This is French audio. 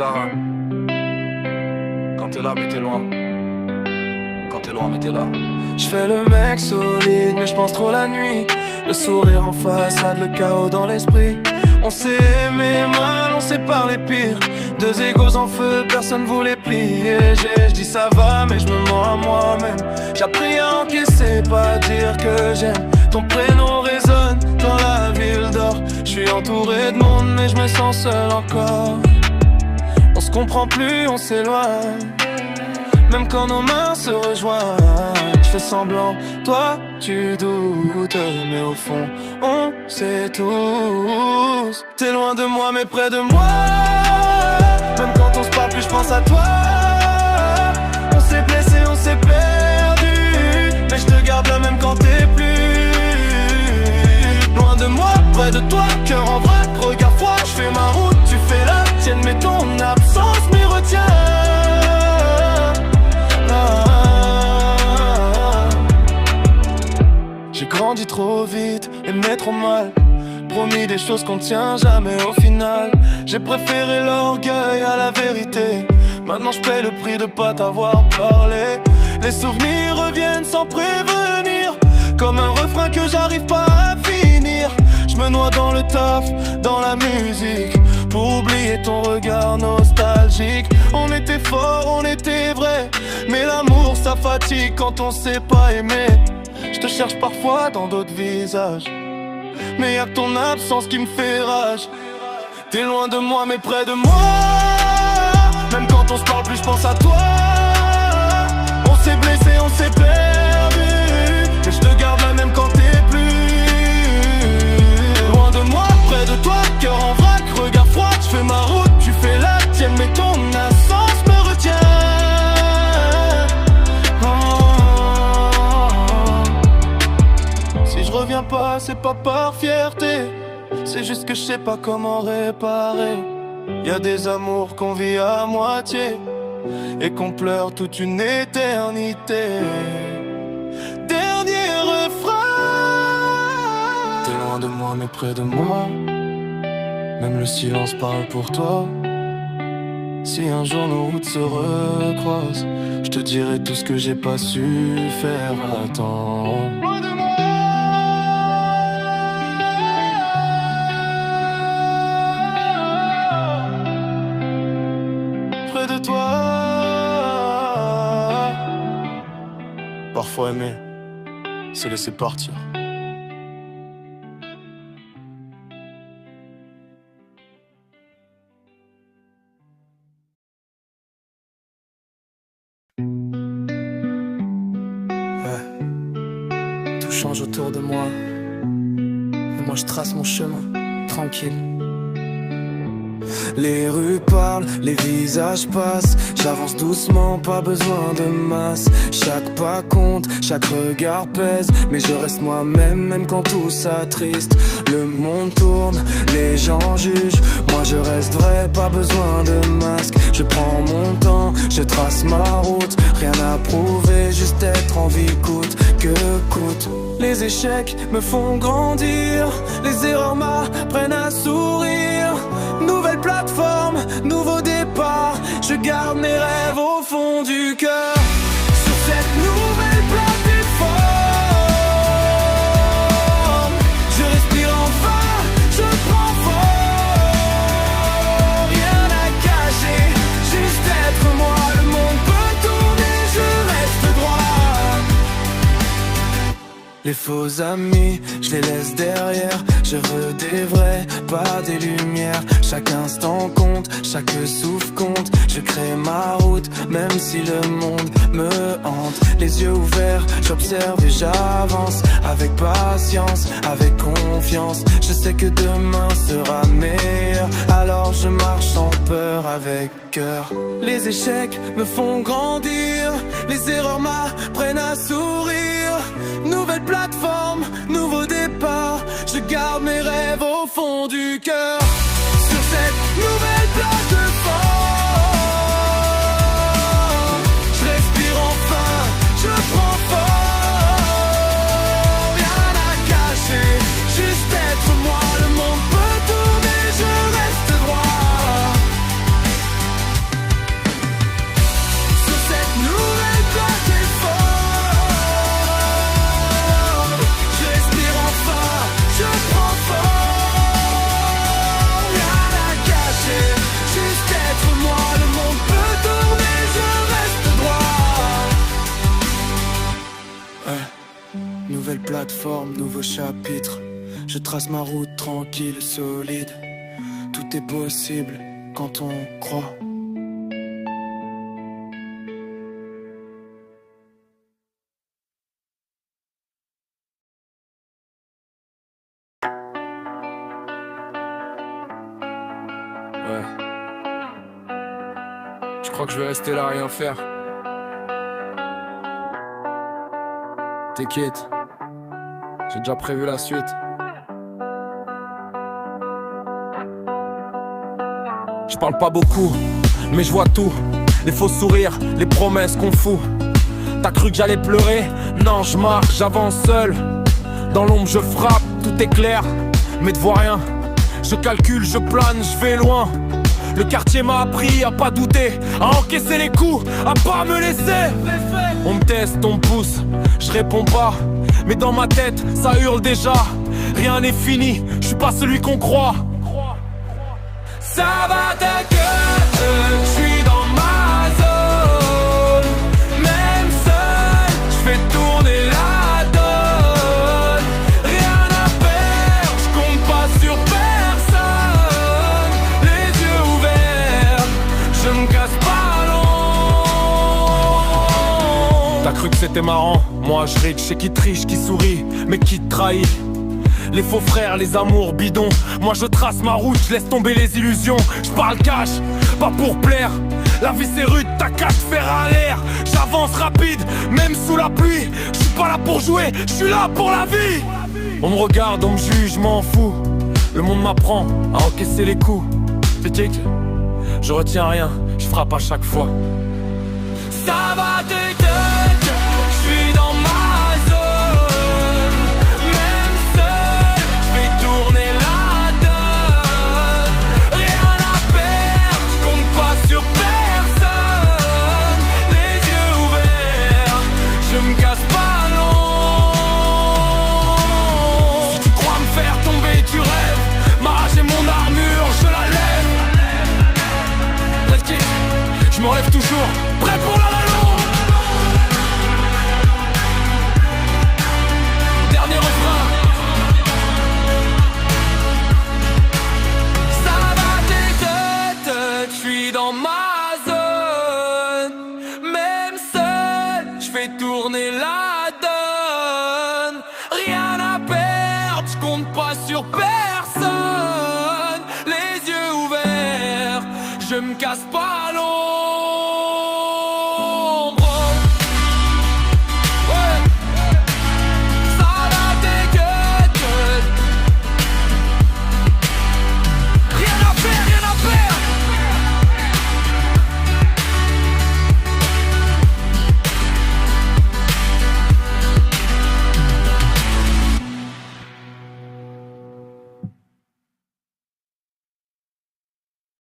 Zara. Quand t'es là, mais t'es loin. Quand t'es loin, mais t'es là. Je fais le mec solide, mais je pense trop la nuit. Le sourire en façade, le chaos dans l'esprit. On s'est aimé mal, on s'est parlé pire. Deux égos en feu, personne voulait plier. Je dis ça va, mais je me mens à moi-même. J'ai appris à encaisser, pas dire que j'aime. Ton prénom résonne dans la ville d'or. Je suis entouré de monde, mais je me sens seul encore. On se comprend plus, on s'éloigne. Même quand nos mains se rejoignent, je fais semblant, toi tu doutes. Mais au fond, on sait tous. T'es loin de moi mais près de moi. Même quand on se parle plus, je pense à toi. On s'est blessé, on s'est perdu. Mais je te garde là même quand t'es plus. Loin de moi, près de toi, cœur en vrac, regard froid. Je fais ma route, tu fais la tienne. Mais ton absence m'y retient. J'ai grandi trop vite, aimé trop mal. Promis des choses qu'on tient jamais au final. J'ai préféré l'orgueil à la vérité. Maintenant je paie le prix de pas t'avoir parlé. Les souvenirs reviennent sans prévenir, comme un refrain que j'arrive pas à finir. Je me noie dans le taf, dans la musique, pour oublier ton regard nostalgique. On était fort, on était vrai, mais l'amour ça fatigue quand on sait pas aimer. Je te cherche parfois dans d'autres visages, mais y'a que ton absence qui me fait rage. T'es loin de moi mais près de moi. Même quand on se parle plus je pense à toi. On s'est blessé, on s'est perdu. Mais je te garde là même quand t'es plus. Loin de moi, près de toi, cœur en vrac, regard froid. Je fais ma route, tu fais la tienne. Mais ton absence me retient. Si je reviens pas, c'est pas par fierté. C'est juste que je sais pas comment réparer. Y'a des amours qu'on vit à moitié et qu'on pleure toute une éternité. Dernier refrain. T'es loin de moi mais près de moi. Même le silence parle pour toi. Si un jour nos routes se recroisent, je te dirai tout ce que j'ai pas su faire à temps. Parfois aimer, c'est laisser partir. Ouais, tout change autour de moi. Et moi je trace mon chemin, tranquille. Les rues parlent, les visages passent. J'avance doucement, pas besoin de masse. Chaque pas compte, chaque regard pèse. Mais je reste moi-même, même quand tout s'attriste. Le monde tourne, les gens jugent. Moi je reste vrai, pas besoin de masque. Je prends mon temps, je trace ma route. Rien à prouver, juste être en vie coûte que coûte. Les échecs me font grandir. Les erreurs m'apprennent à sourire. Nouvelle plateforme, nouveau départ. Je garde mes rêves au fond du cœur. Sur cette nouvelle plateforme, je respire enfin, je prends fort. Rien à cacher, juste être moi. Le monde peut tourner, je reste droit. Les faux amis, je les laisse derrière. Je veux des vrais, pas des lumières. Chaque instant compte, chaque souffle compte. Je crée ma route, même si le monde me hante. Les yeux ouverts, j'observe et j'avance. Avec patience, avec confiance. Je sais que demain sera meilleur. Alors je marche sans peur, avec cœur. Les échecs me font grandir. Les erreurs m'apprennent à sourire. Nouvelle plateforme, nouveau départ. Je garde mes rêves au fond du cœur. Sur cette nouvelle plateforme, je respire enfin, je prends fort. Rien à cacher, juste être moi. Le monde peut tourner, je reste droit. Je trace ma route tranquille, solide. Tout est possible quand on croit. Ouais. Je crois que je vais rester là à rien faire. T'inquiète, j'ai déjà prévu la suite. Je parle pas beaucoup, mais je vois tout. Les faux sourires, les promesses qu'on fout. T'as cru que j'allais pleurer? Non, je marche, j'avance seul. Dans l'ombre je frappe, tout est clair, mais te vois rien. Je calcule, je plane, je vais loin. Le quartier m'a appris à pas douter, à encaisser les coups, à pas me laisser. On me teste, on me pousse, je réponds pas. Mais dans ma tête, ça hurle déjà. Rien n'est fini, je suis pas celui qu'on croit. Ça va t'inquiète, je suis dans ma zone. Même seul, je fais tourner la donne. Rien à perdre, je compte pas sur personne. Les yeux ouverts, je me casse pas long. T'as cru que c'était marrant? Moi je ris, je sais qui triche, qui sourit, mais qui te trahit. Les faux frères, les amours bidons. Moi je trace ma route, je laisse tomber les illusions. Je parle cash, pas pour plaire. La vie c'est rude, t'as qu'à te faire à l'air. J'avance rapide, même sous la pluie. Je suis pas là pour jouer, je suis là pour la vie. On me regarde, on me juge, je m'en fous. Le monde m'apprend à encaisser les coups. C'est que je retiens rien, je frappe à chaque fois. Ça va t'inquiète, je suis dans ma je m'enlève toujours, prêt pour la rallonge. Dernier refrain. Ça va t'inquiète, je suis dans ma zone. Même seul, je fais tourner la donne. Rien à perdre, je compte pas sur personne. Les yeux ouverts, je me casse